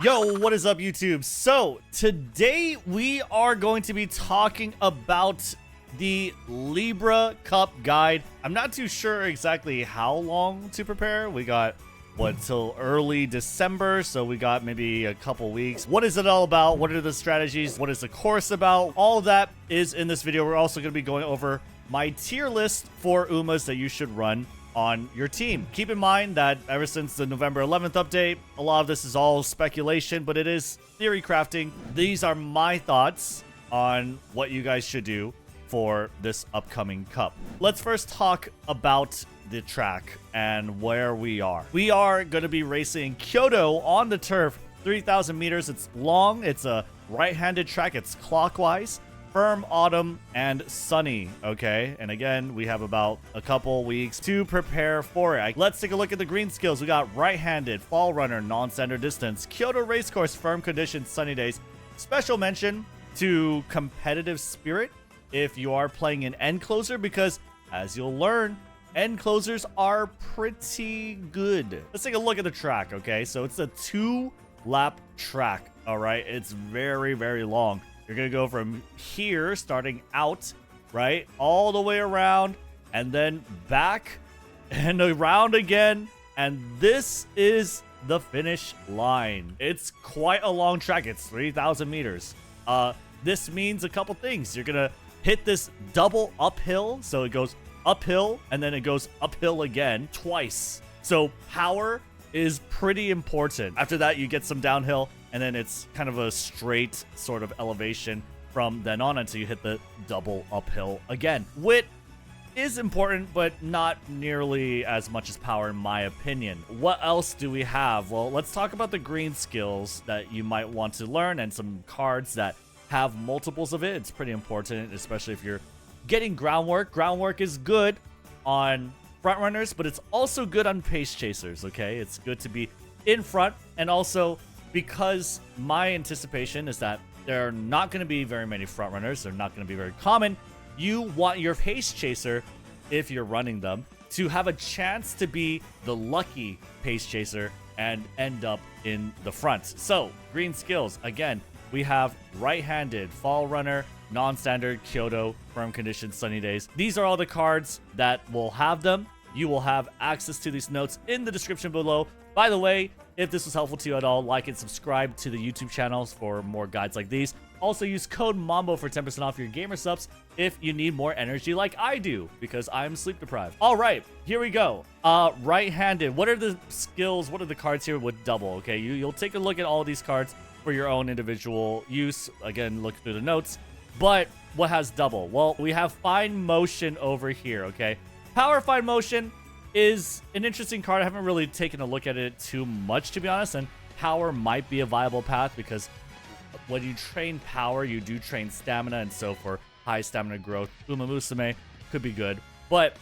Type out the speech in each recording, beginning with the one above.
Yo, what is up, YouTube? So, today we are going to be talking about the Libra Cup guide. I'm not too sure exactly how long to prepare. We got, till early December, so we got maybe a couple weeks. What is it all about? What are the strategies? What is the course about? All of that is in this video. We're also going to be going over my tier list for Umas that you should run on your team. Keep in mind that ever since the November 11th update, a lot of this is all speculation, but it is theory crafting. These are my thoughts on what you guys should do for this upcoming cup. Let's first talk about the track and where we are. We are going to be racing in Kyoto on the turf, 3,000 meters. It's long. It's a right-handed track. It's clockwise. Firm, autumn, and sunny, okay? And again, we have about a couple weeks to prepare for it. Let's take a look at the green skills. We got right-handed, fall runner, non-standard distance, Kyoto racecourse, firm conditions, sunny days. Special mention to competitive spirit if you are playing an end closer, because as you'll learn, end closers are pretty good. Let's take a look at the track, okay? So it's a 2-lap track, all right? It's very, very long. You're going to go from here, starting out, right, all the way around, and then back and around again. And this is the finish line. It's quite a long track. It's 3,000 meters. This means a couple things. You're going to hit this double uphill. So it goes uphill, and then it goes uphill again twice. So power is pretty important. After that, you get some downhill, and then it's kind of a straight sort of elevation from then on until you hit the double uphill again. Wit is important, but not nearly as much as power in my opinion. What else do we have? Well, let's talk about the green skills that you might want to learn and some cards that have multiples of it. It's pretty important, especially if you're getting groundwork. Groundwork is good on front runners, but it's also good on pace chasers, okay? It's good to be in front, and also because my anticipation is that there are not going to be very many front runners. They're not going to be very common. You want your pace chaser, if you're running them, to have a chance to be the lucky pace chaser and end up in the front. So, green skills. Again, we have right-handed, fall runner, non-standard, Kyoto, firm conditions, sunny days. These are all the cards that will have them. You will have access to these notes in the description below. By the way, if this was helpful to you at all, like and subscribe to the YouTube channels for more guides like these. Also, use code MAMBO for 10% off your gamer subs if you need more energy like I do, because I'm sleep deprived. All right, here we go. Right-handed. What are the skills? What are the cards here with double? Okay, you'll take a look at all these cards for your own individual use. Again, look through the notes. But what has double? Well, we have fine motion over here, okay? Power fine motion is an interesting card. I haven't really taken a look at it too much, to be honest, and power might be a viable path because when you train power, you do train stamina, and so for high stamina growth, Umamusume could be good. But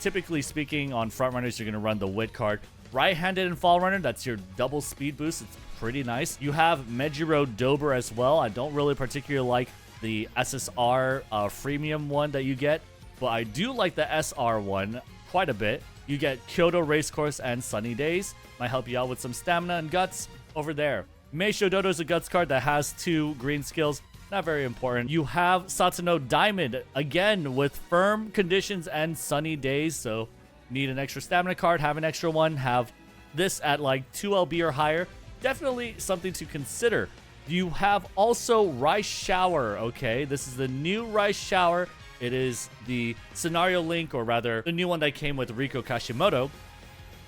typically speaking, on front runners, you're going to run the wit card. Right-handed and fall runner, that's your double speed boost. It's pretty nice. You have Mejiro Dober as well. I don't really particularly like the SSR freemium one that you get, but I do like the SR one quite a bit. You get Kyoto racecourse and sunny days. Might help you out with some stamina and guts over there. Meisho Dodo is a guts card that has 2 green skills. Not very important. You have Satsuno Diamond, again, with firm conditions and sunny days. So need an extra stamina card, have an extra one, have this at like 2 LB or higher. Definitely something to consider. You have also Rice Shower, okay? This is the new Rice Shower. It is the scenario link, or rather, the new one that came with Riko Kashimoto.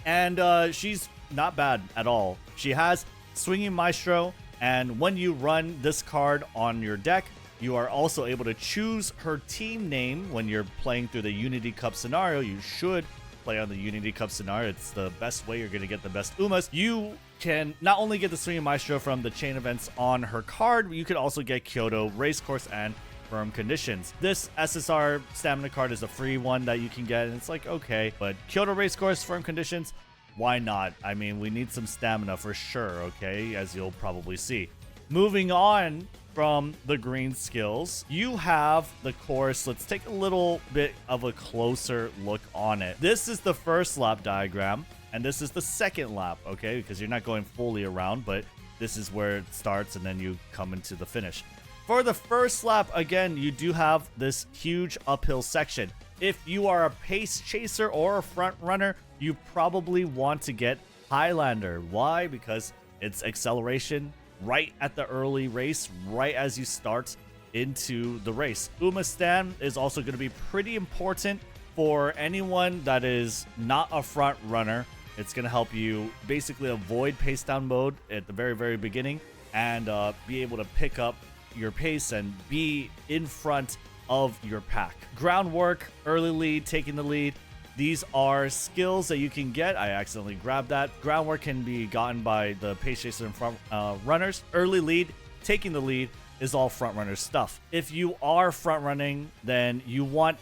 And she's not bad at all. She has Swinging Maestro, and when you run this card on your deck, you are also able to choose her team name when you're playing through the Unity Cup scenario. You should play on the Unity Cup scenario. It's the best way you're going to get the best Umas. You can not only get the Swinging Maestro from the chain events on her card, but you can also get Kyoto racecourse and firm conditions. This SSR stamina card is a free one that you can get, and it's like, okay, but Kyoto racecourse, firm conditions, why not? I mean, we need some stamina for sure, okay, as you'll probably see. Moving on from the green skills, you have the course. Let's take a little bit of a closer look on it. This is the first lap diagram, and this is the second lap, okay, because you're not going fully around, but this is where it starts, and then you come into the finish. For the first lap, again, you do have this huge uphill section. If you are a pace chaser or a front runner, you probably want to get Highlander. Why? Because it's acceleration right at the early race, right as you start into the race. Umamusume is also going to be pretty important for anyone that is not a front runner. It's going to help you basically avoid pace down mode at the very beginning and be able to pick up your pace and be in front of your pack. Groundwork, early lead, taking the lead. These are skills that you can get. I accidentally grabbed that. Groundwork can be gotten by the pace chaser and front runners. Early lead, taking the lead is all front runner stuff. If you are front running, then you want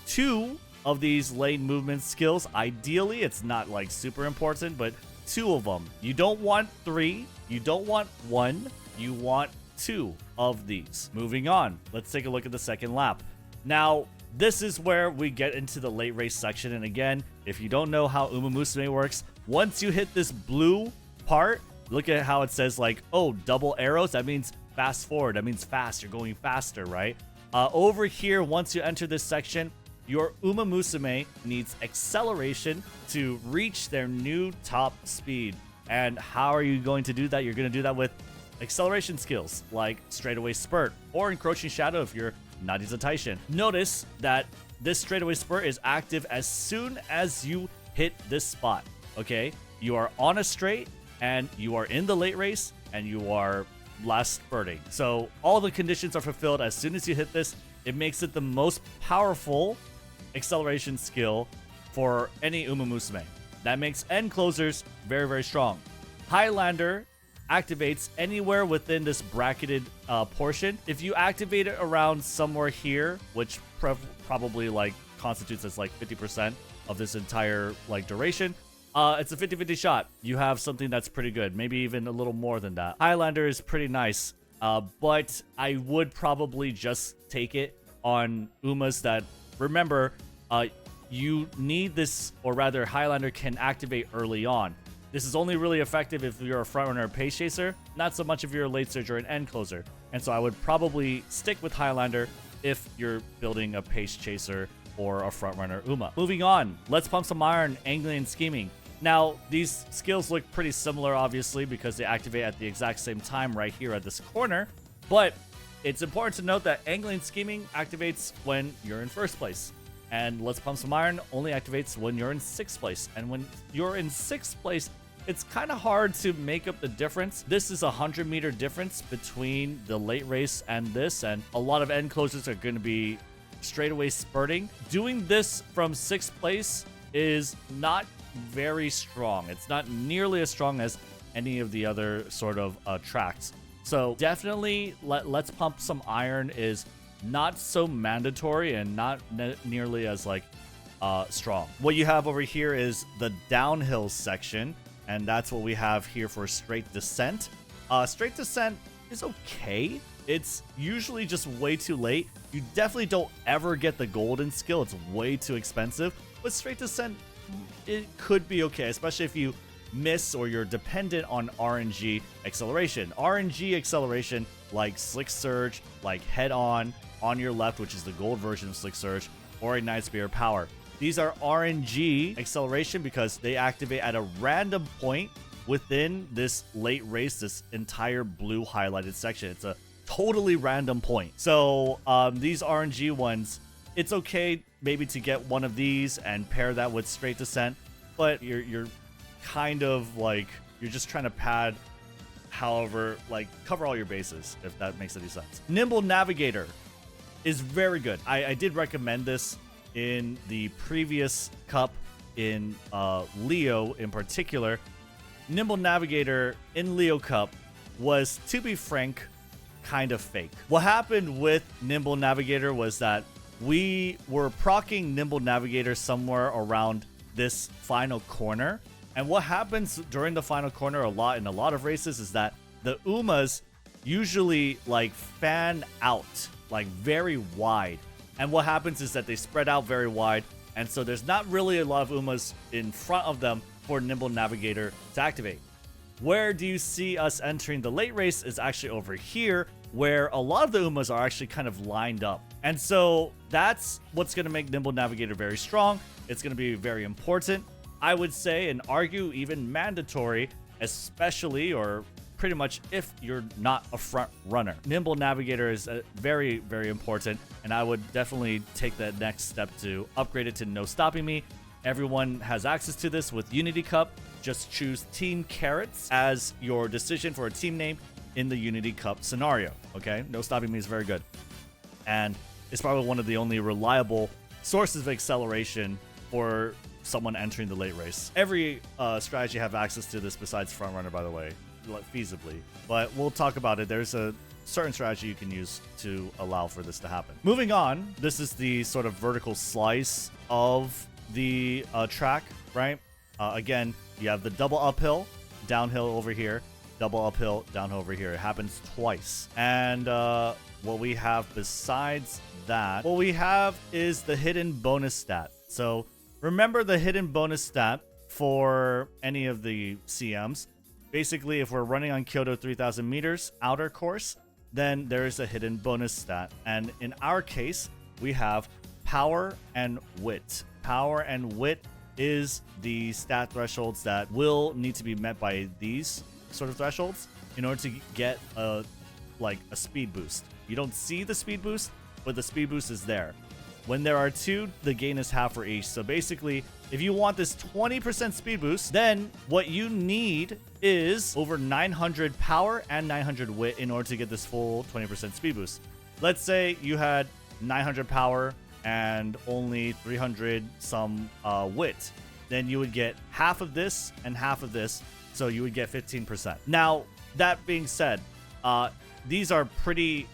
2 of these lane movement skills. Ideally, it's not like super important, but 2 of them. You don't want 3, you don't want 1, you want 2 of these. Moving on, let's take a look at the second lap. Now, this is where we get into the late race section, and again, if you don't know how Umamusume works, once you hit this blue part, look at how it says like, oh, double arrows, that means fast forward, that means fast, you're going faster, right? Over here, once you enter this section, your Umamusume needs acceleration to reach their new top speed. And how are you going to do that? You're going to do that with acceleration skills like straightaway spurt or encroaching shadow if you're Narita Taishin. Notice that this straightaway spurt is active as soon as you hit this spot, okay? You are on a straight and you are in the late race and you are last spurting. So all the conditions are fulfilled as soon as you hit this. It makes it the most powerful acceleration skill for any Umamusume. That makes end closers very strong. Highlander activates anywhere within this bracketed portion. If you activate it around somewhere here, which probably like constitutes as like 50% of this entire like duration, it's a 50-50 shot. You have something that's pretty good, maybe even a little more than that. Highlander is pretty nice, but I would probably just take it on Umas that, remember, you need this, or rather Highlander can activate early on. This is only really effective if you're a front runner or pace chaser, not so much if you're a late surge or an end closer. And so I would probably stick with Highlander if you're building a pace chaser or a front runner Uma. Moving on, let's pump some iron, angling and scheming. Now, these skills look pretty similar, obviously, because they activate at the exact same time right here at this corner. But it's important to note that angling and scheming activates when you're in first place. And let's pump some iron only activates when you're in 6th place. And when you're in 6th place, it's kind of hard to make up the difference. This is a 100-meter difference between the late race and this, and a lot of end closers are going to be straightaway spurting. Doing this from 6th place is not very strong. It's not nearly as strong as any of the other sort of tracks. So definitely let's pump some iron is not so mandatory and not nearly as like strong. What you have over here is the downhill section, and that's what we have here for straight descent. Straight descent is okay. It's usually just way too late. You definitely don't ever get the golden skill. It's way too expensive. But straight descent, it could be okay, especially if you miss or you're dependent on RNG acceleration. RNG acceleration like Slick Surge, like Head On your left, which is the gold version of Slick Surge, or Ignite Spear Power. These are RNG acceleration because they activate at a random point within this late race, this entire blue highlighted section. It's a totally random point. So these RNG ones, it's okay maybe to get one of these and pair that with straight descent, but you're kind of like, you're just trying to pad, however, like cover all your bases, if that makes any sense. Nimble Navigator is very good. I did recommend this in the previous cup in Leo in particular. Nimble Navigator in Leo Cup was, to be frank, kind of fake. What happened with Nimble Navigator was that we were proccing Nimble Navigator somewhere around this final corner. And what happens during the final corner in a lot of races is that the Umas usually like fan out like very wide. And what happens is that they spread out very wide. And so there's not really a lot of Umas in front of them for Nimble Navigator to activate. Where do you see us entering the late race is actually over here, where a lot of the Umas are actually kind of lined up. And so that's what's going to make Nimble Navigator very strong. It's going to be very important, I would say, and argue even mandatory, especially or pretty much if you're not a front runner. Nimble Navigator is very, very important, and I would definitely take that next step to upgrade it to No Stopping Me. Everyone has access to this with Unity Cup. Just choose Team Carrots as your decision for a team name in the Unity Cup scenario, okay? No Stopping Me is very good. And it's probably one of the only reliable sources of acceleration for someone entering the late race. Every strategy have access to this besides front runner, by the way, feasibly. But we'll talk about it. There's a certain strategy you can use to allow for this to happen. Moving on, this is the sort of vertical slice of the track, right? Again, you have the double uphill, downhill over here, double uphill, downhill over here. It happens twice. And what we have besides that, what we have is the hidden bonus stat. So remember the hidden bonus stat for any of the CMs. Basically, if we're running on Kyoto 3000 meters outer course, then there's a hidden bonus stat. And in our case, we have power and wit. Power and wit is the stat thresholds that will need to be met by these sort of thresholds in order to get a speed boost. You don't see the speed boost, but the speed boost is there. When there are two, the gain is half for each. So basically, if you want this 20% speed boost, then what you need is over 900 power and 900 wit in order to get this full 20% speed boost. Let's say you had 900 power and only 300 some wit. Then you would get half of this and half of this. So you would get 15%. Now, that being said, these are pretty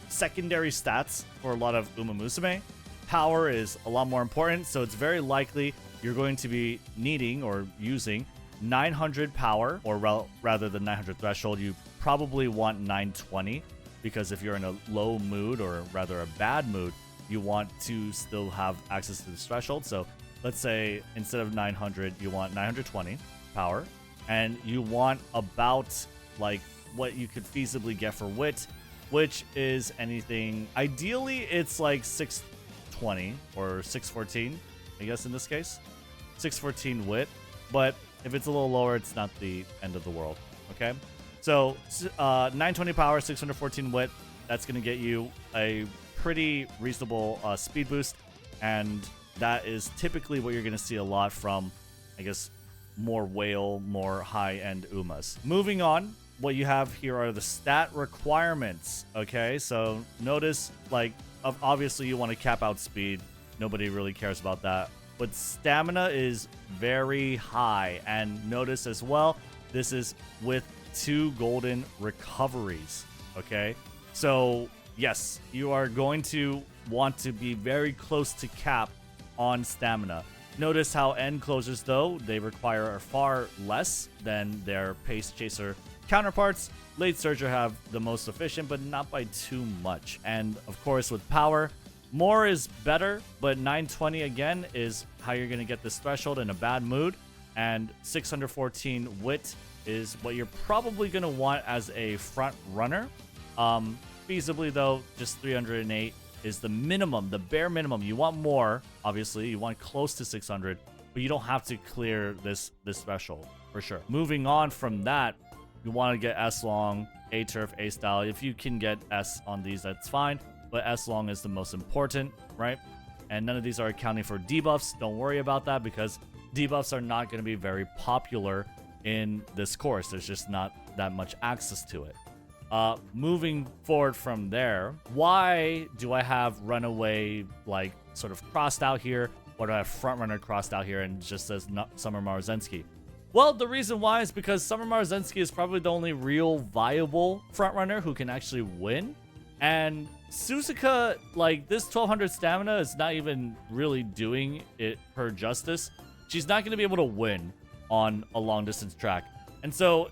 secondary stats for a lot of Umamusume. Power is a lot more important, so it's very likely you're going to be needing or using 900 power, or rather the 900 threshold. You probably want 920, because if you're in a low mood, or rather a bad mood, you want to still have access to this threshold. So let's say instead of 900, you want 920 power, and you want about like what you could feasibly get for wit, which is anything. Ideally, it's like 620 or 614, I guess in this case. 614 wit, but if it's a little lower, it's not the end of the world, okay? So 920 power, 614 wit, that's going to get you a pretty reasonable speed boost, and that is typically what you're going to see a lot from, I guess, more whale, more high-end Umas. Moving on, what you have here are the stat requirements, okay? So notice, like, obviously you want to cap out speed. Nobody really cares about that. But stamina is very high. And notice as well, this is with 2 golden recoveries, okay? So, yes, you are going to want to be very close to cap on stamina. Notice how end closers, though, they require far less than their pace chaser counterparts. Late surger have the most efficient, but not by too much. And of course, with power, more is better, but 920 again is how you're going to get this threshold in a bad mood. And 614 wit is what you're probably going to want as a front runner. Feasibly, though, just 308 is the minimum, the bare minimum. You want more, obviously. You want close to 600, but you don't have to clear this threshold, for sure. Moving on from that, you want to get S-Long, A-Turf, A-Style. If you can get S on these, that's fine, but S-Long is the most important, right? And none of these are accounting for debuffs. Don't worry about that, because debuffs are not going to be very popular in this course. There's just not that much access to it. Moving forward from there, why do I have Runaway like sort of crossed out here? Or do I have Frontrunner crossed out here and just says Summer Marzensky? Well, the reason why is because Summer Marzensky is probably the only real viable frontrunner who can actually win. And Suzuka, like, this 1200 stamina is not even really doing it her justice. She's not going to be able to win on a long distance track. And so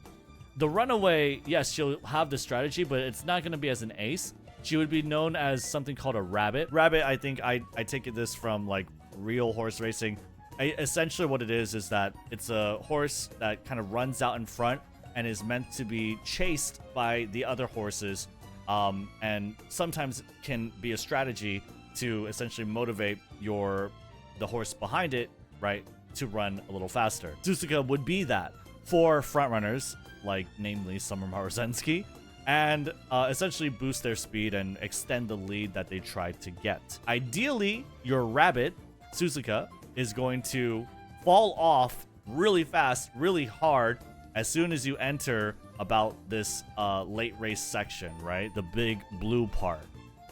the Runaway, yes, she'll have the strategy, but it's not going to be as an ace. She would be known as something called a rabbit. Rabbit, I think I take this from like real horse racing. Essentially what it is that it's a horse that kind of runs out in front and is meant to be chased by the other horses, and sometimes can be a strategy to essentially motivate the horse behind it, right, to run a little faster. Suzuka would be that for frontrunners, like namely Summer Marozensky, and essentially boost their speed and extend the lead that they tried to get. Ideally, your rabbit, Suzuka, is going to fall off really fast, really hard, as soon as you enter about this late race section, right? The big blue part.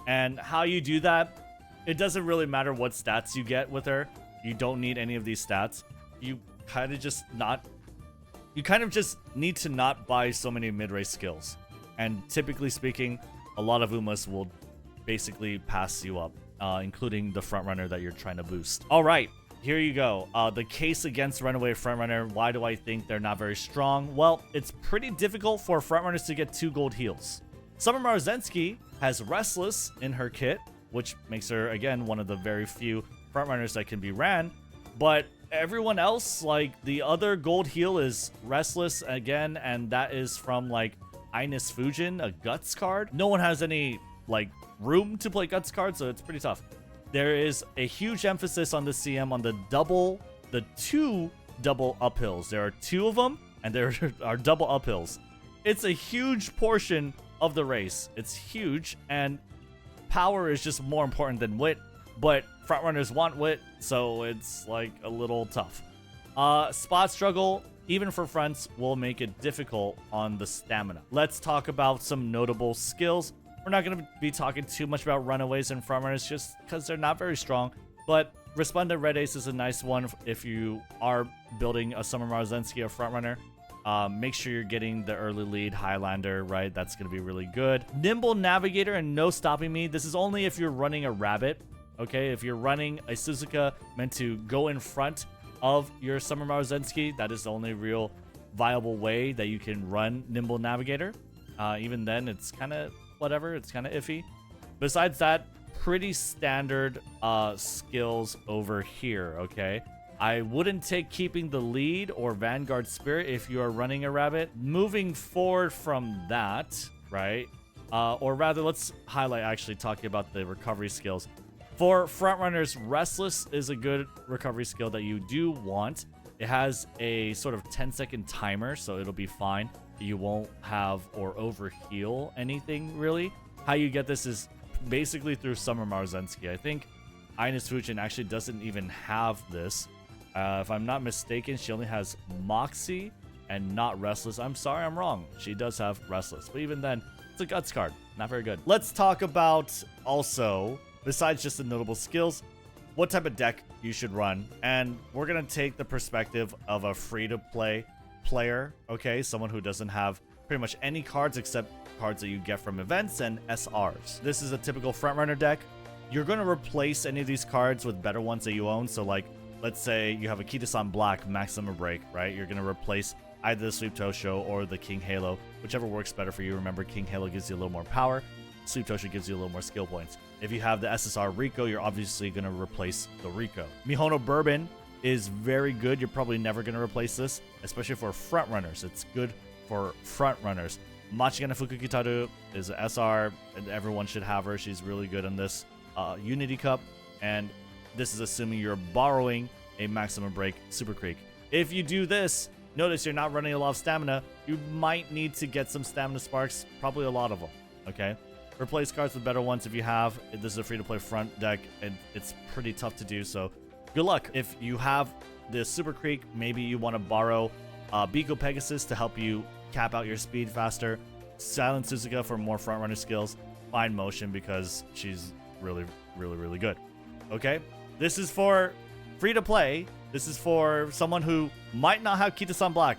And how you do that, it doesn't really matter what stats you get with her. You don't need any of these stats. You kind of just need to not buy so many mid-race skills. And typically speaking, a lot of Umas will basically pass you up, including the front runner that you're trying to boost. All right, here you go. The case against Runaway frontrunner. Why do I think they're not very strong? Well, it's pretty difficult for frontrunners to get 2 gold heals. Summer Marozensky has Restless in her kit, which makes her, again, one of the very few frontrunners that can be ran. But everyone else, like the other gold heal is Restless again, and that is from like Ines Fujin, a Guts card. No one has any like room to play Guts cards, so it's pretty tough. There is a huge emphasis on the CM on the 2 double uphills. There are 2 of them, and there are double uphills. It's a huge portion of the race. It's huge, and power is just more important than wit, but frontrunners want wit, so it's like a little tough. Spot struggle, even for fronts, will make it difficult on the stamina. Let's talk about some notable skills. We're not going to be talking too much about runaways and frontrunners just because they're not very strong, but Resplendent Red Ace is a nice one if you are building a Summer Marozensky or frontrunner. Make sure you're getting the early lead Highlander, right? That's going to be really good. Nimble Navigator and No Stopping Me. This is only if you're running a rabbit, okay? If you're running a Suzuka meant to go in front of your Summer Marozensky, that is the only real viable way that you can run Nimble Navigator. Even then, it's kind of whatever. It's kind of iffy. Besides that, pretty standard skills over here, okay? I wouldn't take Keeping the Lead or Vanguard Spirit if you are running a rabbit. Moving forward from that, right? Or rather, let's highlight actually talking about the recovery skills. For frontrunners, Restless is a good recovery skill that you do want. It has a sort of 10-second timer, so it'll be fine. You won't have or overheal anything, really. How you get this is basically through Summer Marozensky. I think Ines Fujin actually doesn't even have this. If I'm not mistaken, she only has Moxie and not Restless. I'm sorry, I'm wrong. She does have Restless, but even then, it's a Guts card. Not very good. Let's talk about also, besides just the notable skills, what type of deck you should run. And we're going to take the perspective of a free-to-play player, okay? Someone who doesn't have pretty much any cards except cards that you get from events and SRs. This is a typical frontrunner deck. You're going to replace any of these cards with better ones that you own. So like, let's say you have a Kita-san Black Maximum Break, right? You're going to replace either the Sweep Tosho or the King Halo, whichever works better for you. Remember, King Halo gives you a little more power. Sweep Tosho gives you a little more skill points. If you have the SSR Rico, you're obviously going to replace the Rico. Mihono Bourbon is very good. You're probably never going to replace this, especially for front runners. It's good for front runners. Machigana Fukukitaru is an SR, and everyone should have her. She's really good in this Unity Cup, and this is assuming you're borrowing a Maximum Break Super Creek. If you do this, notice you're not running a lot of stamina. You might need to get some stamina sparks, probably a lot of them, okay? Replace cards with better ones if you have. This is a free-to-play front deck, and it's pretty tough to do, so good luck. If you have the Super Creek, maybe you want to borrow Biko Pegasus to help you cap out your speed faster. Silent Suzuka for more front-runner skills. Fine Motion because she's really, really, really good. Okay? This is for free-to-play. This is for someone who might not have Kita-san Black.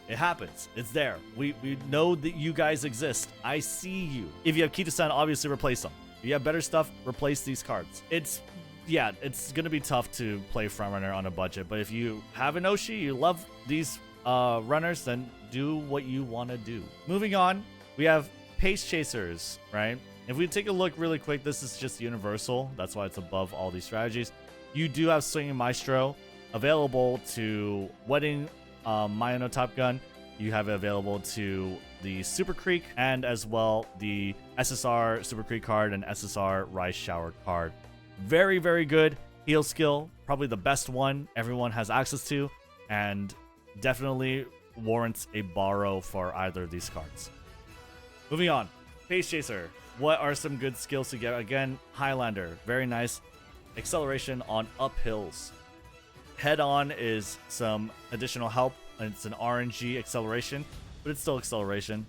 It happens. It's there. We know that you guys exist. I see you. If you have Kita-san, obviously replace them. If you have better stuff, replace these cards. It's going to be tough to play frontrunner on a budget, but if you have an Oshi, you love these runners, then do what you want to do. Moving on, we have Pace Chasers, right? If we take a look really quick, this is just universal. That's why it's above all these strategies. You do have Swinging Maestro available to Wedding Maya no Top Gun. you have it available to the Super Creek and as well the SSR Super Creek card and SSR Rice Shower card. Very, very good heal skill. Probably the best one everyone has access to, and definitely warrants a borrow for either of these cards. Moving on. Pace Chaser. What are some good skills to get? Again, Highlander. Very nice. Acceleration on uphills. Head on is some additional help. It's an RNG acceleration, but it's still acceleration.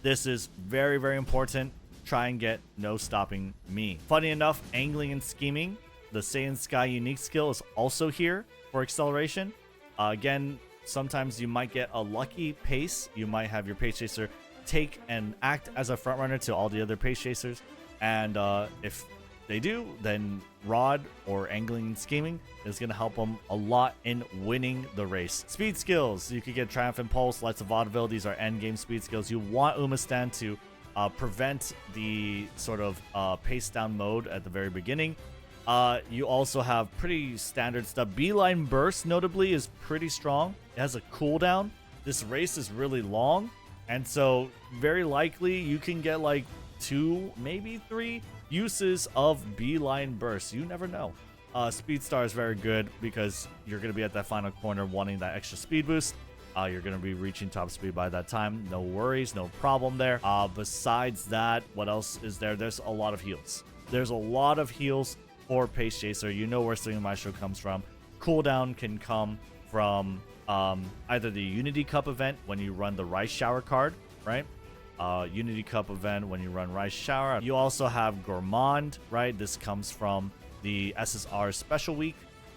This is very, very important. Try and get no stopping me. Funny enough, angling and scheming, the Saiyan Sky unique skill is also here for acceleration. Again, sometimes you might get a lucky pace. You might have your pace chaser take and act as a front runner to all the other pace chasers. And if they do, then Rod or angling and scheming is going to help them a lot in winning the race. Speed skills. You could get Triumphant Pulse, Lights of Vaudeville. These are endgame speed skills. You want Umamusume to prevent the sort of pace down mode at the very beginning. You also have pretty standard stuff. Beeline Burst, notably, is pretty strong. It has a cooldown. This race is really long, and so very likely you can get like 2, maybe 3 uses of Beeline Burst. You never know. Speed Star is very good because you're going to be at that final corner wanting that extra speed boost. You're going to be reaching top speed by that time. No worries, no problem there. Besides that, what else is there? There's a lot of heals. There's a lot of heals for Pace Chaser. You know where Swing Maestro comes from. Cooldown can come from either the Unity Cup event when you run the Rice Shower card, right? Unity Cup event when you run Rice Shower. You also have Gourmand, right? This comes from the SSR Special Week.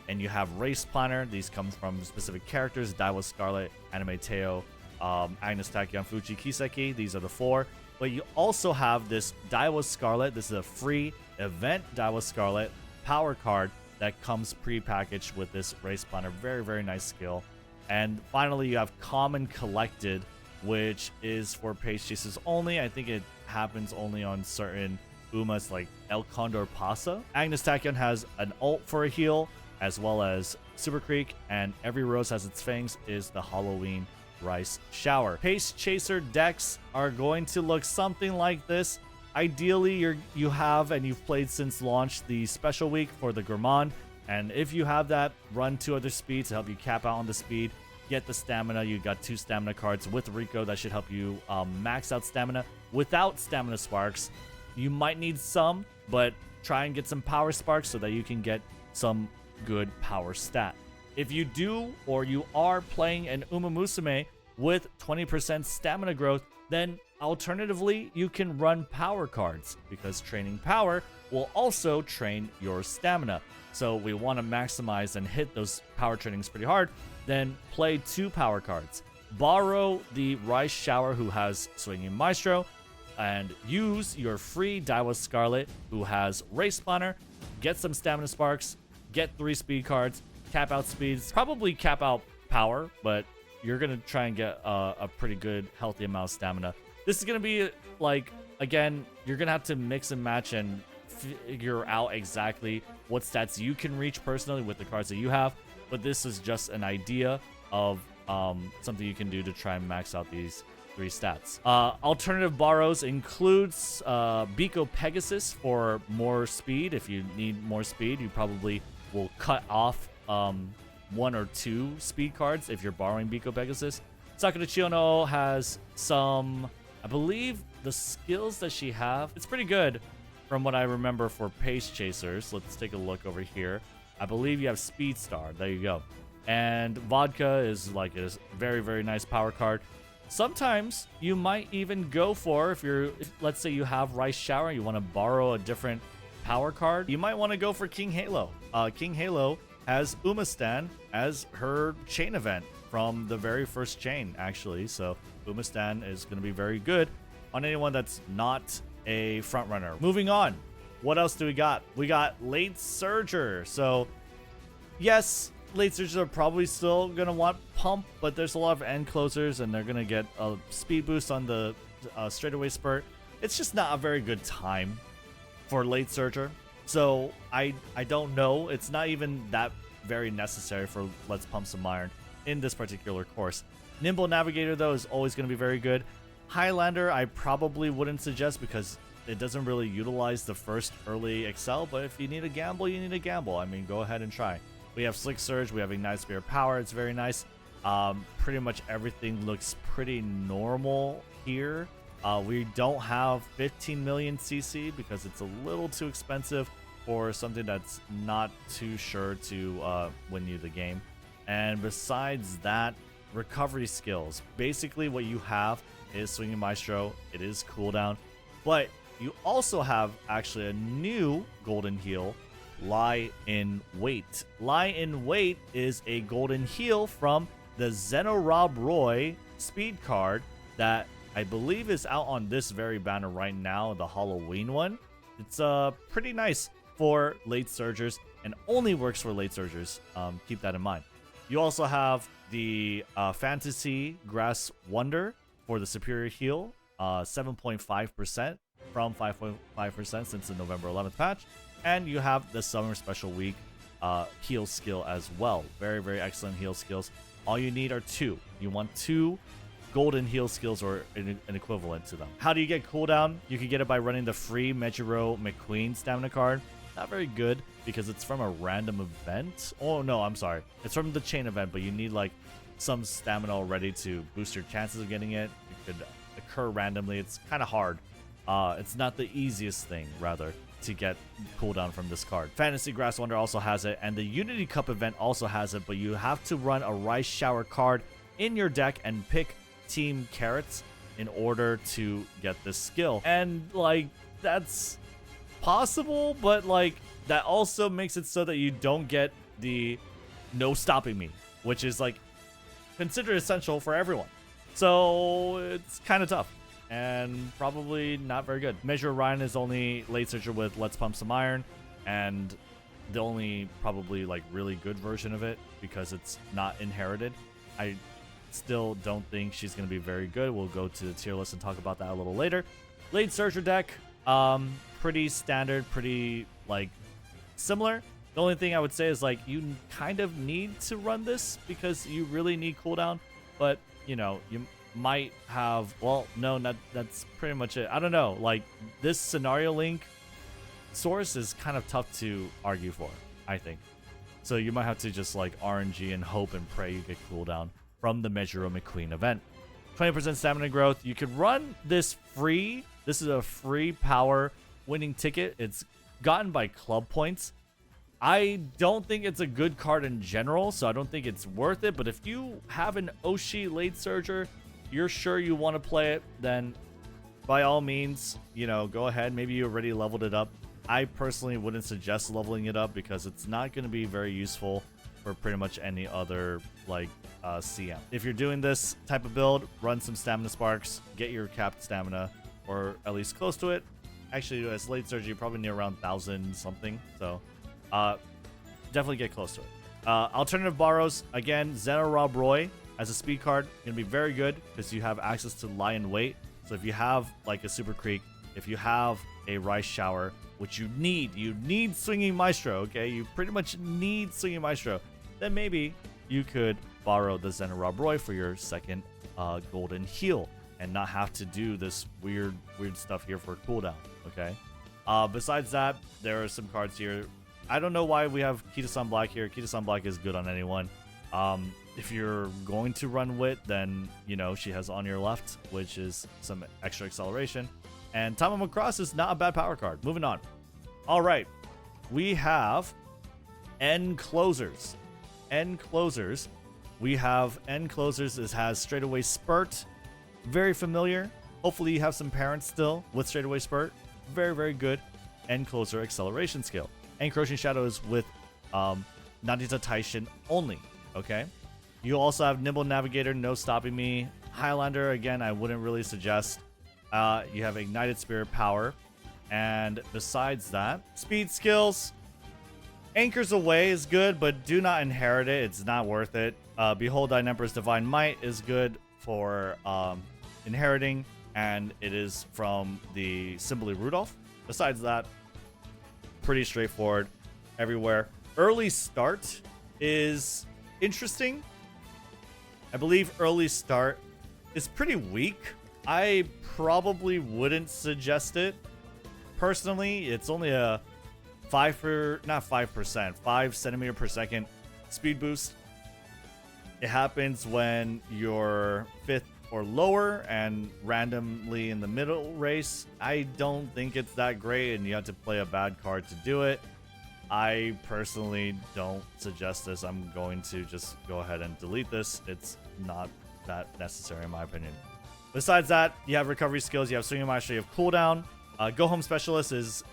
And you have Race Planner. These come from specific characters: Daiwa Scarlet, Anime Teo, Agnes Tachyon, Fuji, Kiseki. These are the 4. But you also have this Daiwa Scarlet. This is a free event Daiwa Scarlet power card that comes pre-packaged with this Race Planner. Very, very nice skill. And finally, you have Common Collected, which is for Pace Chasers only. I think it happens only on certain Umas like El Condor Pasa. Agnes Tachyon has an ult for a heal, as well as Super Creek, and Every Rose Has Its Fangs is the Halloween Rice Shower. Pace Chaser decks are going to look something like this. Ideally, you have, and you've played since launch, the Special Week for the Gourmand, and if you have that, run 2 other speeds to help you cap out on the speed. Get the stamina. You got 2 stamina cards with Rico that should help you max out stamina. Without stamina sparks, you might need some, but try and get some power sparks so that you can get some good power stat. If you do, or you are playing an Umamusume with 20% stamina growth, then alternatively you can run power cards, because training power will also train your stamina. So we want to maximize and hit those power trainings pretty hard. Then play 2 power cards. Borrow the Rice Shower, who has Swinging Maestro, and use your free Daiwa Scarlet, who has Race Planner. Get some stamina sparks. Get 3 speed cards, cap out speeds, probably cap out power, but you're going to try and get a pretty good, healthy amount of stamina. This is going to be like, again, you're going to have to mix and match and figure out exactly what stats you can reach personally with the cards that you have, but this is just an idea of something you can do to try and max out these 3 stats. Alternative borrows includes Biko Pegasus for more speed. If you need more speed, you probably will cut off 1 or 2 speed cards if you're borrowing Biko Pegasus. Sakura Chiono has some, I believe the skills that she have, it's pretty good from what I remember for Pace Chasers. Let's take a look over here. I believe you have Speed Star. There you go. And Vodka is like a very, very nice power card. Sometimes you might even go for, if let's say you have Rice Shower, you want to borrow a different power card, you might want to go for King Halo. King Halo has Umastan as her chain event from the very first chain, actually. So Umastan is going to be very good on anyone that's not a front runner. Moving on. What else do we got? We got Late Surger. So yes, Late Surgers are probably still going to want pump, but there's a lot of end closers, and they're going to get a speed boost on the straightaway spurt. It's just not a very good time for Late Surger. So I don't know. It's not even that very necessary for Let's Pump Some Iron in this particular course. Nimble Navigator, though, is always going to be very good. Highlander, I probably wouldn't suggest because it doesn't really utilize the first early excel, but if you need a gamble, you need a gamble. I mean, go ahead and try. We have Slick Surge, we have Ignite Spirit Power, it's very nice. Pretty much everything looks pretty normal here. We don't have 15 million CC because it's a little too expensive for something that's not too sure to win you the game. And besides that, recovery skills. Basically what you have is Swinging Maestro. It is cooldown, but you also have actually a new golden heal, Lie in Wait. Lie in Wait is a golden heal from the Zeno-Rob Roy speed card that I believe is out on this very banner right now, the Halloween one. It's pretty nice for late surgers and only works for late surgers. Keep that in mind. You also have the Fantasy Grass Wonder for the superior heal, 7.5% from 5.5% since the November 11th patch. And you have the Summer Special Week heal skill as well. Very, very excellent heal skills. All you need are 2. You want 2 golden heal skills or an equivalent to them. How do you get cooldown? You can get it by running the free Mejiro McQueen stamina card. Not very good because it's from a random event. Oh no, I'm sorry. It's from the chain event, but you need like some stamina already to boost your chances of getting it. It could occur randomly. It's kind of hard. It's not the easiest thing, rather, to get cooldown from this card. Fantasy Grass Wonder also has it, and the Unity Cup event also has it, but you have to run a Rice Shower card in your deck and pick Team Carrots in order to get this skill. And like, that's possible, but like, that also makes it so that you don't get the No Stopping Me, which is like considered essential for everyone. So it's kind of tough and probably not very good. Measure Ryan is only late surger with Let's Pump Some Iron, and the only probably like really good version of it because it's not inherited. I still don't think she's going to be very good. We'll go to the tier list and talk about that a little later. Late surger deck, pretty standard, pretty like similar. The only thing I would say is like you kind of need to run this because you really need cooldown, but you know, you might have, well, no, that's pretty much it. I don't know, like this scenario link source is kind of tough to argue for, I think. So you might have to just like RNG and hope and pray you get cooldown from the Mejiro McQueen event. 20% stamina growth. You could run this free. This is a free power winning ticket. It's gotten by club points. I don't think it's a good card in general, so I don't think it's worth it. But if you have an Oshi late surger, you're sure you want to play it, then by all means, you know, go ahead. Maybe you already leveled it up. I personally wouldn't suggest leveling it up because it's not going to be very useful for pretty much any other like CM. If you're doing this type of build, run some stamina sparks, get your capped stamina, or at least close to it. Actually, as late surge, you probably need around 1,000 something. So definitely get close to it. Alternative borrows, again, Zeno-Rob Roy as a speed card, gonna be very good because you have access to Lie in Wait. So if you have like a Super Creek, if you have a Rice Shower, which you need Swinging Maestro, okay? You pretty much need Swinging Maestro. Then maybe you could borrow the Zeno-Rob Roy for your second golden heal and not have to do this weird stuff here for cooldown, okay? Besides that, there are some cards here. I don't know why we have Kita-san Black here. Kita-san Black is good on anyone. If you're going to run Wit, then, you know, she has On Your Left, which is some extra acceleration. And Tamamo Cross is not a bad power card. Moving on. All right. We have End Closers. End Closers. We have End Closers. This has Straightaway Spurt. Very familiar. Hopefully you have some parents still with Straightaway Spurt. Very, very good End Closer acceleration skill. Encroaching Shadow is with Narita Taishin only. Okay. You also have Nimble Navigator, No Stopping Me. Highlander, again, I wouldn't really suggest. You have Ignited Spirit Power. And besides that, speed skills. Anchors Away is good, but do not inherit it. It's not worth it. Behold Thine Emperor's Divine Might is good for inheriting, and it is from the Simply Rudolph. Besides that, pretty straightforward everywhere. Early Start is interesting. I believe early start is pretty weak. I probably wouldn't suggest it. Personally, it's only a 5 centimeter per second speed boost. It happens when you're 5th or lower and randomly in the middle race. I don't think it's that great, and you have to play a bad card to do it. I personally don't suggest this. I'm going to just go ahead and delete this. It's not that necessary in my opinion. Besides that, you have recovery skills, you have swinging mastery, you have cooldown. Go home specialist is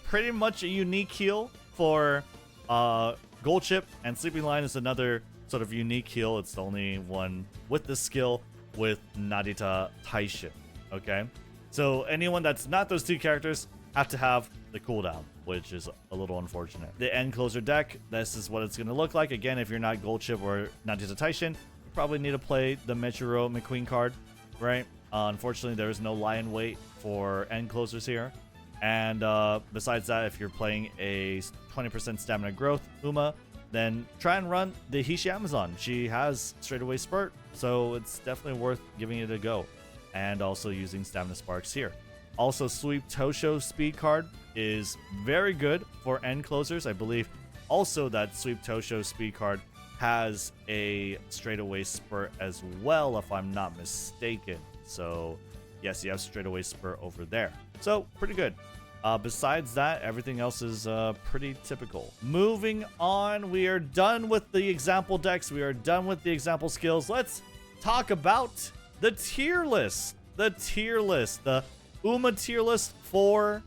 pretty much a unique heal for gold chip, and sleeping line is another sort of unique heal. It's the only one with this skill with Narita Taishin. Okay, so anyone that's not those two characters have to have the cooldown, which is a little unfortunate. The end closer deck, this is what it's going to look like. Again, if you're not gold chip or Narita Taishin, you probably need to play the Michiro McQueen card, right? Unfortunately, there is no lion weight for end closers here. And besides that, if you're playing a 20% stamina growth Uma, then try and run the Hishi Amazon. She has straightaway spurt, so it's definitely worth giving it a go. And also using stamina sparks here. Also, Sweep Tosho speed card is very good for end closers. I believe also that Sweep Tosho speed card has a straightaway spurt as well, if I'm not mistaken. So yes, you have straightaway spurt over there. So pretty good. Besides that, everything else is pretty typical. Moving on, we are done with the example decks. We are done with the example skills. Let's talk about the tier list. The tier list. The Uma tier list for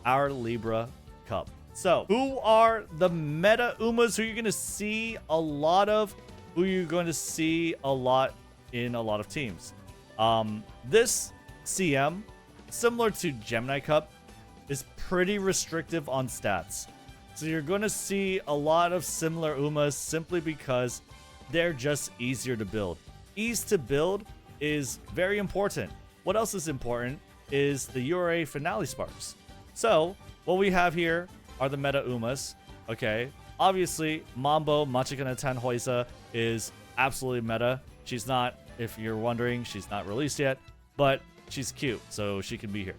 our Libra Cup. So, who are the meta Umas who you're going to see a lot of? Who you're going to see a lot in a lot of teams? This CM, similar to Gemini Cup, is pretty restrictive on stats. So you're going to see a lot of similar Umas simply because they're just easier to build. Ease to build is very important. What else is important is the URA finale sparks. So what we have here are the meta Umas. Okay, obviously Mambo Machikana Tanhoisa is absolutely meta. She's not, if you're wondering, she's not released yet, but she's cute, so she can be here.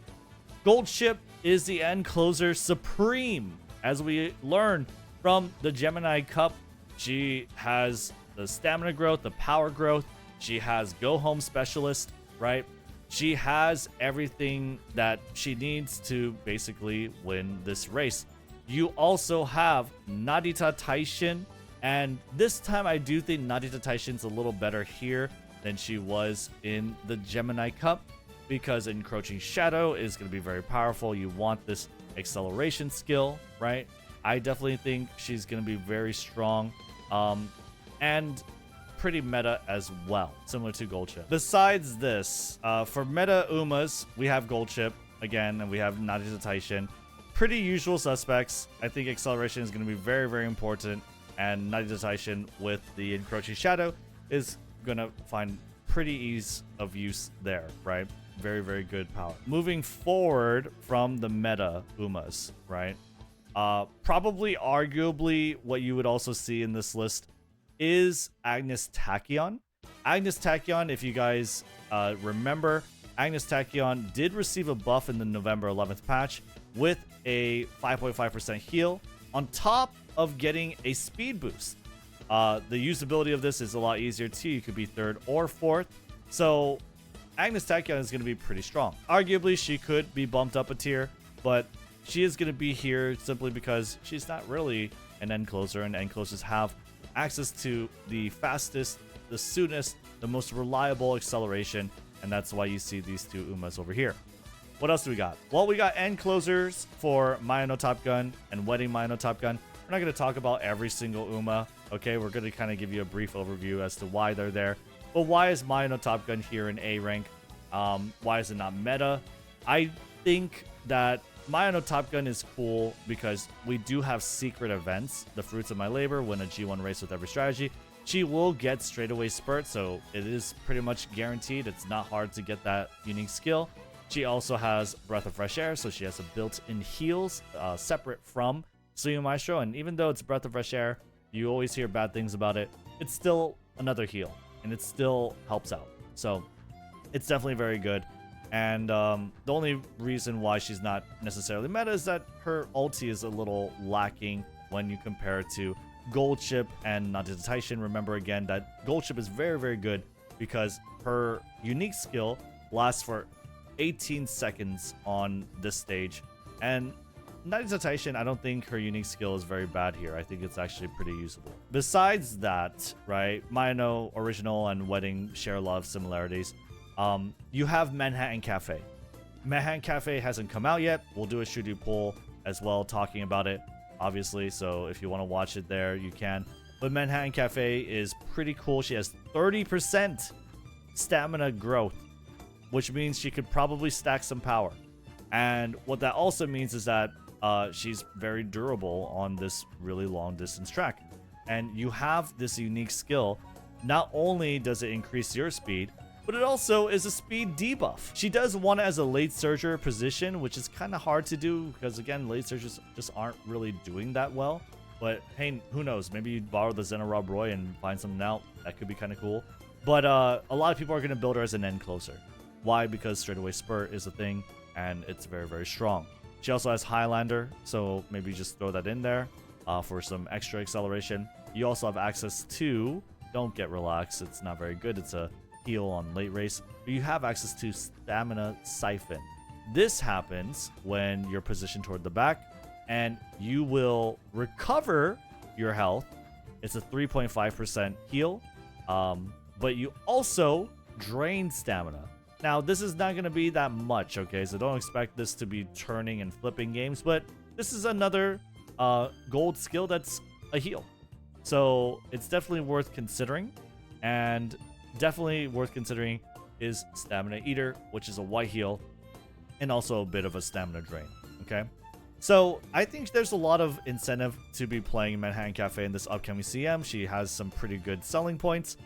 Gold Ship is the end closer supreme. As we learned from the Gemini Cup, she has the stamina growth, the power growth. She has go home specialist, right? She has everything that she needs to basically win this race. You also have Narita Taishin, and this time I do think Narita Taishin's a little better here than she was in the Gemini Cup, because Encroaching Shadow is going to be very powerful. You want this acceleration skill, right? I definitely think she's going to be very strong and pretty meta as well, similar to Gold Chip. Besides this, for meta Umas, we have Gold Chip again, and we have Narita Taishin. Pretty usual suspects. I think acceleration is going to be very, very important, and Narita Taishin with the Encroaching Shadow is going to find pretty ease of use there, right? Very, very good power. Moving forward from the meta Umas, right? Probably, arguably, what you would also see in this list is Agnes Tachyon. Agnes Tachyon, if you guys remember, Agnes Tachyon did receive a buff in the November 11th patch with a 5.5% heal on top of getting a speed boost. The usability of this is a lot easier too. You could be 3rd or 4th. So Agnes Tachyon is going to be pretty strong. Arguably, she could be bumped up a tier, but she is going to be here simply because she's not really an end closer, and end closers have access to the fastest, the soonest, the most reliable acceleration, and that's why you see these two Umas over here. What else do we got? Well, we got end closers for Maya no Top Gun and Wedding Maya no Top Gun. We're not going to talk about every single Uma, okay? We're going to kind of give you a brief overview as to why they're there. But why is Maya no Top Gun here in A rank? Why is it not meta? I think that Maya no Top Gun is cool because we do have secret events. The Fruits of My Labor, win a G1 race with every strategy. She will get straightaway spurt, so it is pretty much guaranteed. It's not hard to get that unique skill. She also has Breath of Fresh Air, so she has a built-in heals separate from Suyu Maestro. And even though it's Breath of Fresh Air, you always hear bad things about it. It's still another heal. and it still helps out. So it's definitely very good. And the only reason why she's not necessarily meta is that her ulti is a little lacking when you compare it to Gold Chip and Narita Taishin. Remember again that Gold Chip is very, very good because her unique skill lasts for 18 seconds on this stage. And Narita Taishin, I don't think her unique skill is very bad here. I think it's actually pretty usable. Besides that, right, Mayano Original and Wedding share a lot of similarities. You have Manhattan Cafe. Manhattan Cafe hasn't come out yet. We'll do a Shudu poll as well talking about it, obviously. So if you want to watch it there, you can. But Manhattan Cafe is pretty cool. She has 30% stamina growth, which means she could probably stack some power. And what that also means is that she's very durable on this really long distance track. And you have this unique skill. Not only does it increase your speed, but it also is a speed debuff. She does want it as a late surger position, which is kind of hard to do because, again, late surgers just aren't really doing that well. But hey, who knows? Maybe you borrow the Xeno'Rob Roy and find something out. That could be kind of cool. But a lot of people are going to build her as an end closer. Why? Because straightaway spurt is a thing, and it's very, very strong. She also has Highlander, so maybe just throw that in there for some extra acceleration. You also have access to, don't get relaxed, it's not very good. It's a heal on late race, but you have access to Stamina Siphon. This happens when you're positioned toward the back, and you will recover your health. It's a 3.5% heal, but you also drain stamina. Now, this is not going to be that much, okay? So don't expect this to be turning and flipping games, but this is another gold skill that's a heal. So it's definitely worth considering, and definitely worth considering is Stamina Eater, which is a white heal and also a bit of a stamina drain, okay? So I think there's a lot of incentive to be playing Manhattan Cafe in this upcoming CM. She has some pretty good selling points.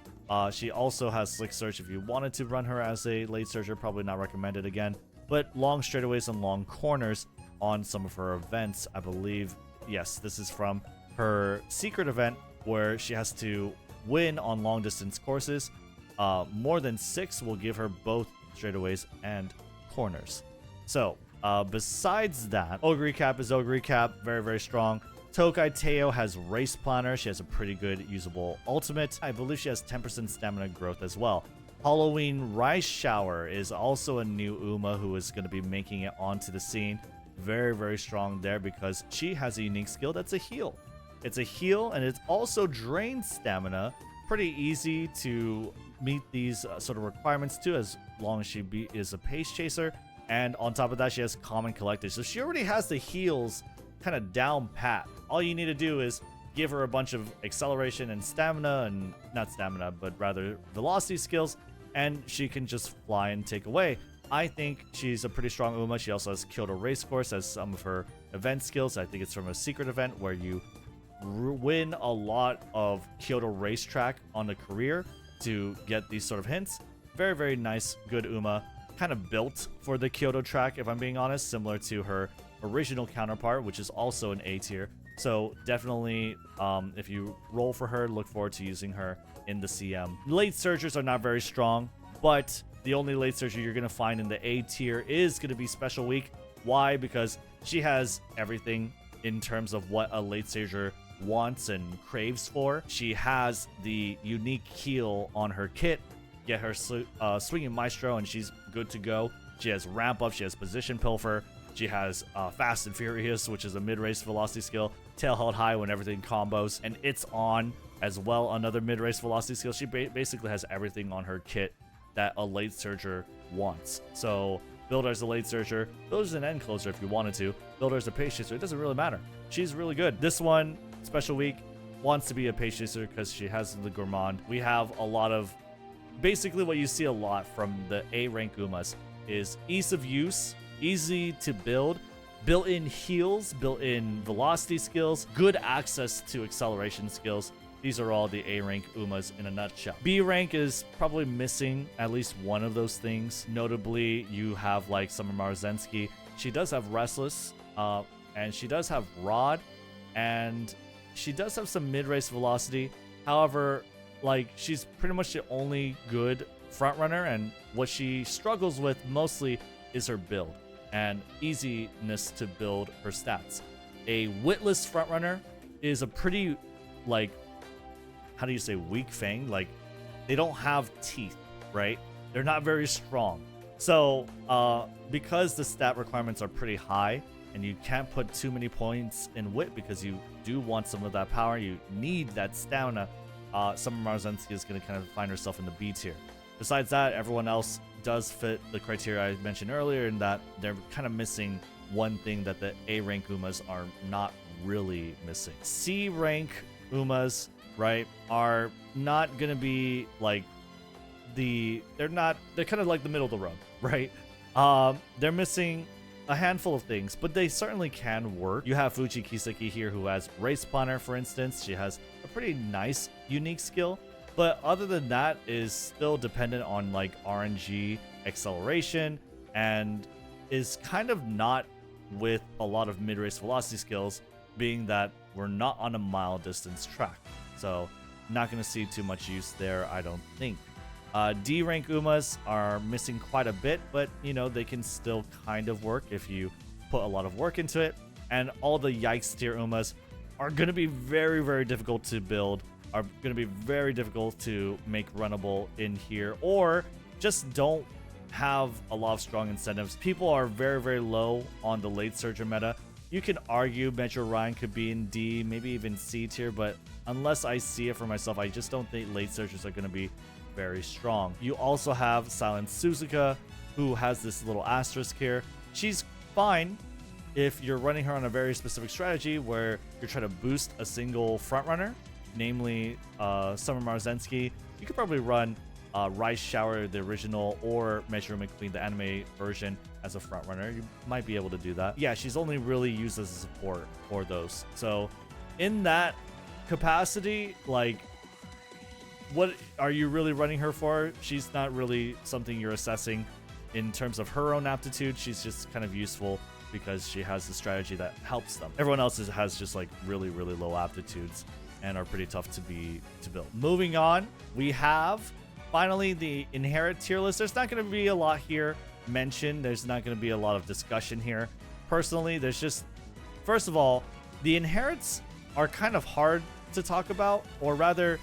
She also has Slick Search if you wanted to run her as a late surger, probably not recommended again, but long straightaways and long corners on some of her events. I believe, yes, this is from her secret event where she has to win on long distance courses. More than 6 will give her both straightaways and corners. So, besides that, Ogre Cap is Ogre Cap, very, very strong. Tokai Teo has Race Planner. She has a pretty good usable ultimate. I believe she has 10% stamina growth as well. Halloween Rice Shower is also a new Uma who is going to be making it onto the scene. Very, very strong there because she has a unique skill that's a heal. It's a heal and it's also drains stamina. Pretty easy to meet these sort of requirements too, as long as she is a pace chaser. And on top of that, she has Common Collected. So she already has the heals kind of down pat. All you need to do is give her a bunch of acceleration and stamina, and not stamina, but rather velocity skills, and she can just fly and take away. I think she's a pretty strong Uma. She also has Kyoto Racecourse as some of her event skills. I think it's from a secret event where you win a lot of Kyoto Racetrack on the career to get these sort of hints. Very, very nice, good Uma. Kind of built for the Kyoto track, if I'm being honest, similar to her original counterpart, which is also an A tier. So definitely, if you roll for her, look forward to using her in the CM. Late surgers are not very strong, but the only late surger you're going to find in the A tier is going to be Special Week. Why? Because she has everything in terms of what a late surger wants and craves for. She has the unique heal on her kit. Get her Swinging Maestro and she's good to go. She has Ramp Up, she has Position Pilfer, she has Fast and Furious, which is a mid-race velocity skill, Tail Held High when everything combos, and It's On as well, another mid-race velocity skill. She basically has everything on her kit that a late surger wants. So build her as a late surger, build her as an end closer if you wanted to, build her as a pace chaser, it doesn't really matter. She's really good. This one, Special Week, wants to be a pace chaser because she has the Gourmand. We have a lot of, basically what you see a lot from the A rank Umas is ease of use, easy to build, built-in heals, built-in velocity skills, good access to acceleration skills. These are all the A rank Umas in a nutshell. B rank is probably missing at least one of those things. Notably, you have like Summer Marzensky. She does have Restless, and she does have Rod, and she does have some mid-race velocity. However, like she's pretty much the only good front runner, and what she struggles with mostly is her build and easiness to build her stats. A witless front runner is a pretty, like, how do you say, weak fang? Like, they don't have teeth, right? They're not very strong. So because the stat requirements are pretty high and you can't put too many points in wit because you do want some of that power, you need that stamina, Summer Marzensky is going to kind of find herself in the B tier. Besides that, everyone else does fit the criteria I mentioned earlier in that they're kind of missing one thing that the A rank Umas are not really missing. C rank Umas, right, are not going to be like they're kind of like the middle of the road, right? They're missing a handful of things, but they certainly can work. You have Fuji Kiseki here, who has Race Planner, for instance. She has a pretty nice, unique skill. But other than that, is still dependent on like RNG acceleration and is kind of not with a lot of mid-race velocity skills, being that we're not on a mile distance track. So not going to see too much use there, I don't think. D rank Umas are missing quite a bit, but you know, they can still kind of work if you put a lot of work into it. And all the Yikes tier Umas are going to be very, very difficult to build, are going to be very difficult to make runnable in here, or just don't have a lot of strong incentives. People are very, very low on the late surger meta. You can argue Metro Ryan could be in D, maybe even C tier, but unless I see it for myself, I just don't think late surgers are going to be very strong. You also have Silent Suzuka, who has this little asterisk here. She's fine if you're running her on a very specific strategy where you're trying to boost a single frontrunner, namely Summer Marzensky. You could probably run Rice Shower, the original, or Metro McQueen, the anime version, as a frontrunner. You might be able to do that. Yeah, she's only really used as a support for those. So in that capacity, like, what are you really running her for? She's not really something you're assessing in terms of her own aptitude. She's just kind of useful because she has the strategy that helps them. Everyone else has just like really, really low aptitudes and are pretty tough to build. Moving on, we have finally the Inherit tier list. There's not going to be a lot here mentioned. There's not going to be a lot of discussion here. Personally, there's just, first of all, the Inherits are kind of hard to talk about, or rather,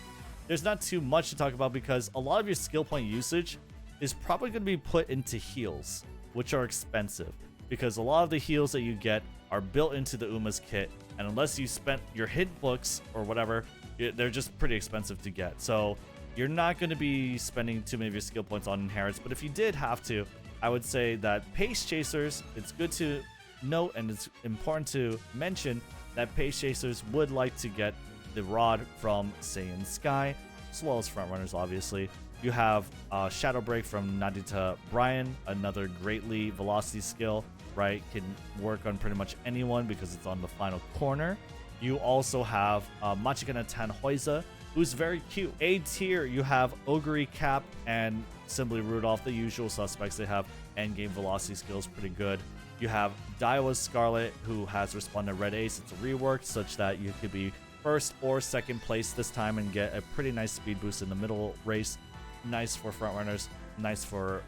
there's not too much to talk about because a lot of your skill point usage is probably going to be put into heals, which are expensive because a lot of the heals that you get are built into the Uma's kit, and unless you spent your hit books or whatever, they're just pretty expensive to get. So you're not going to be spending too many of your skill points on Inherits, but if you did have to, I would say that Pace Chasers, it's good to note and it's important to mention that Pace Chasers would like to get the rod from Saiyan Sky, as well as frontrunners, obviously. You have Shadow Break from Narita Brian, another greatly velocity skill, right? Can work on pretty much anyone because it's on the final corner. You also have Machikana Tan Hoiza, who's very cute. A tier, you have Ogre Cap and Simply Rudolph, the usual suspects. They have endgame velocity skills pretty good. You have Daiwa Scarlet, who has Respondent Red Ace. It's reworked such that you could be first or second place this time and get a pretty nice speed boost in the middle race. Nice for frontrunners, nice for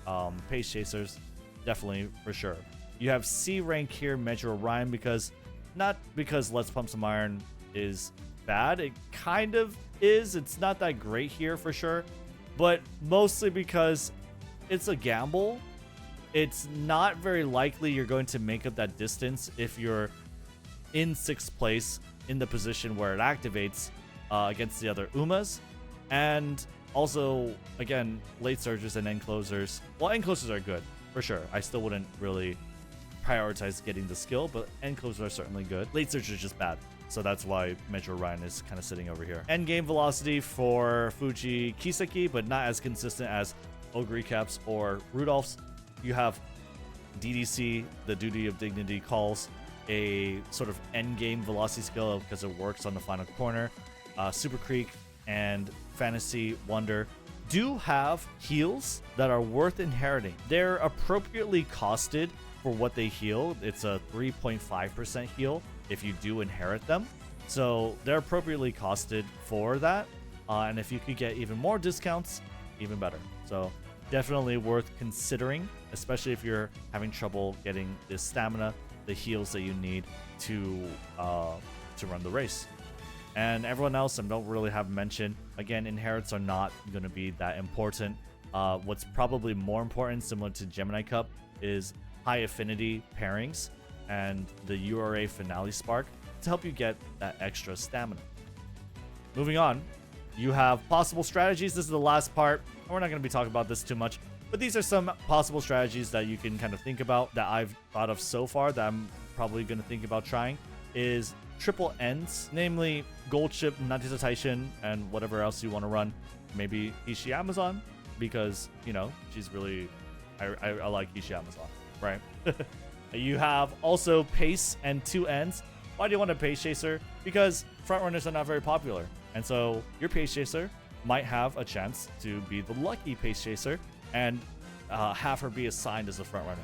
pace chasers, definitely for sure. You have C rank here, Metro Ryan, because not because Let's Pump Some Iron is bad. It kind of is. It's not that great here for sure, but mostly because it's a gamble. It's not very likely you're going to make up that distance if you're in 6th place in the position where it activates against the other Umas. And also, again, late surgers and end closers. Well, end closers are good, for sure. I still wouldn't really prioritize getting the skill, but end closers are certainly good. Late surgers are just bad. So that's why Metro Ryan is kind of sitting over here. End game velocity for Fuji Kiseki, but not as consistent as Ogre Caps or Rudolph's. You have DDC, the Duty of Dignity, calls a sort of end game velocity skill because it works on the final corner. Super Creek and Fantasy Wonder do have heals that are worth inheriting. They're appropriately costed for what they heal. It's a 3.5% heal if you do inherit them. So they're appropriately costed for that. And if you could get even more discounts, even better. So definitely worth considering, especially if you're having trouble getting the stamina, the heals that you need to run the race. And everyone else I don't really have mentioned. Again, inherits are not going to be that important. What's probably more important, similar to Gemini Cup, is high affinity pairings and the URA finale spark to help you get that extra stamina. Moving on, you have possible strategies. This is the last part. We're not going to be talking about this too much, but these are some possible strategies that you can kind of think about that I've thought of so far that I'm probably going to think about trying is triple ends, namely gold chip, Narita Taishin, and whatever else you want to run. Maybe Ishii Amazon, because, you know, she's really, I like Ishii Amazon, right? You have also pace and 2 ends. Why do you want a pace chaser? Because front runners are not very popular. And so your pace chaser might have a chance to be the lucky pace chaser and have her be assigned as a front runner,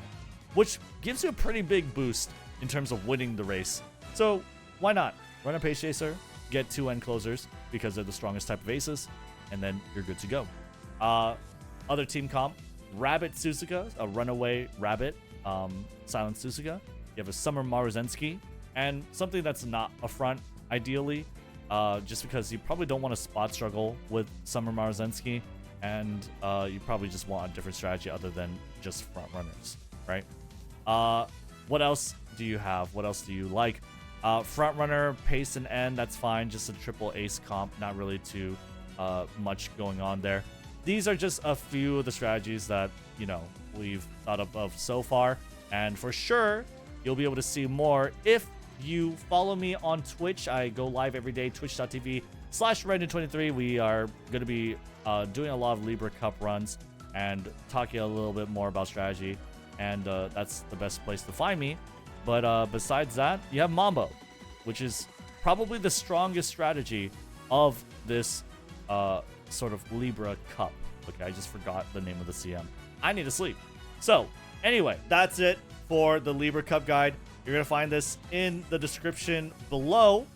which gives you a pretty big boost in terms of winning the race. So why not run a pace chaser, get 2 end closers because they're the strongest type of aces, and then you're good to go. Other team comp, Rabbit Suzuka, a runaway rabbit, Silent Suzuka. You have a Summer Maruzensky, and something that's not a front, ideally, just because you probably don't want to spot struggle with Summer Maruzensky, and you probably just want a different strategy other than just front runners, right? What else do you have? What else do you like? Front runner, pace and end, that's fine. Just a triple ace comp, not really too much going on there. These are just a few of the strategies that, you know, we've thought of so far. And for sure, you'll be able to see more if you follow me on Twitch. I go live every day, twitch.tv/Rednu23. We are going to be doing a lot of Libra Cup runs and talking a little bit more about strategy. And that's the best place to find me. But besides that, you have Mambo, which is probably the strongest strategy of this sort of Libra Cup. Okay, I just forgot the name of the CM. I need to sleep. So anyway, that's it for the Libra Cup guide. You're going to find this in the description below.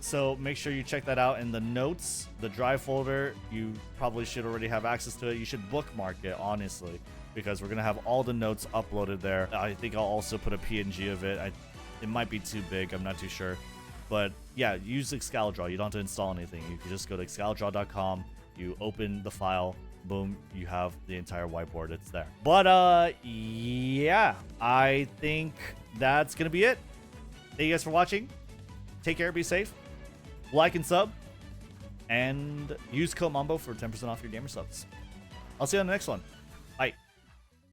So make sure you check that out in the notes, the drive folder. You probably should already have access to it. You should bookmark it, honestly, because we're going to have all the notes uploaded there. I think I'll also put a PNG of it. It might be too big. I'm not too sure. But yeah, use Excalidraw. You don't have to install anything. You can just go to excalidraw.com. You open the file. Boom, you have the entire whiteboard. It's there. But yeah, I think that's going to be it. Thank you guys for watching. Take care. Be safe. Like and sub. And use code MAMBO for 10% off your gamer subs. I'll see you on the next one.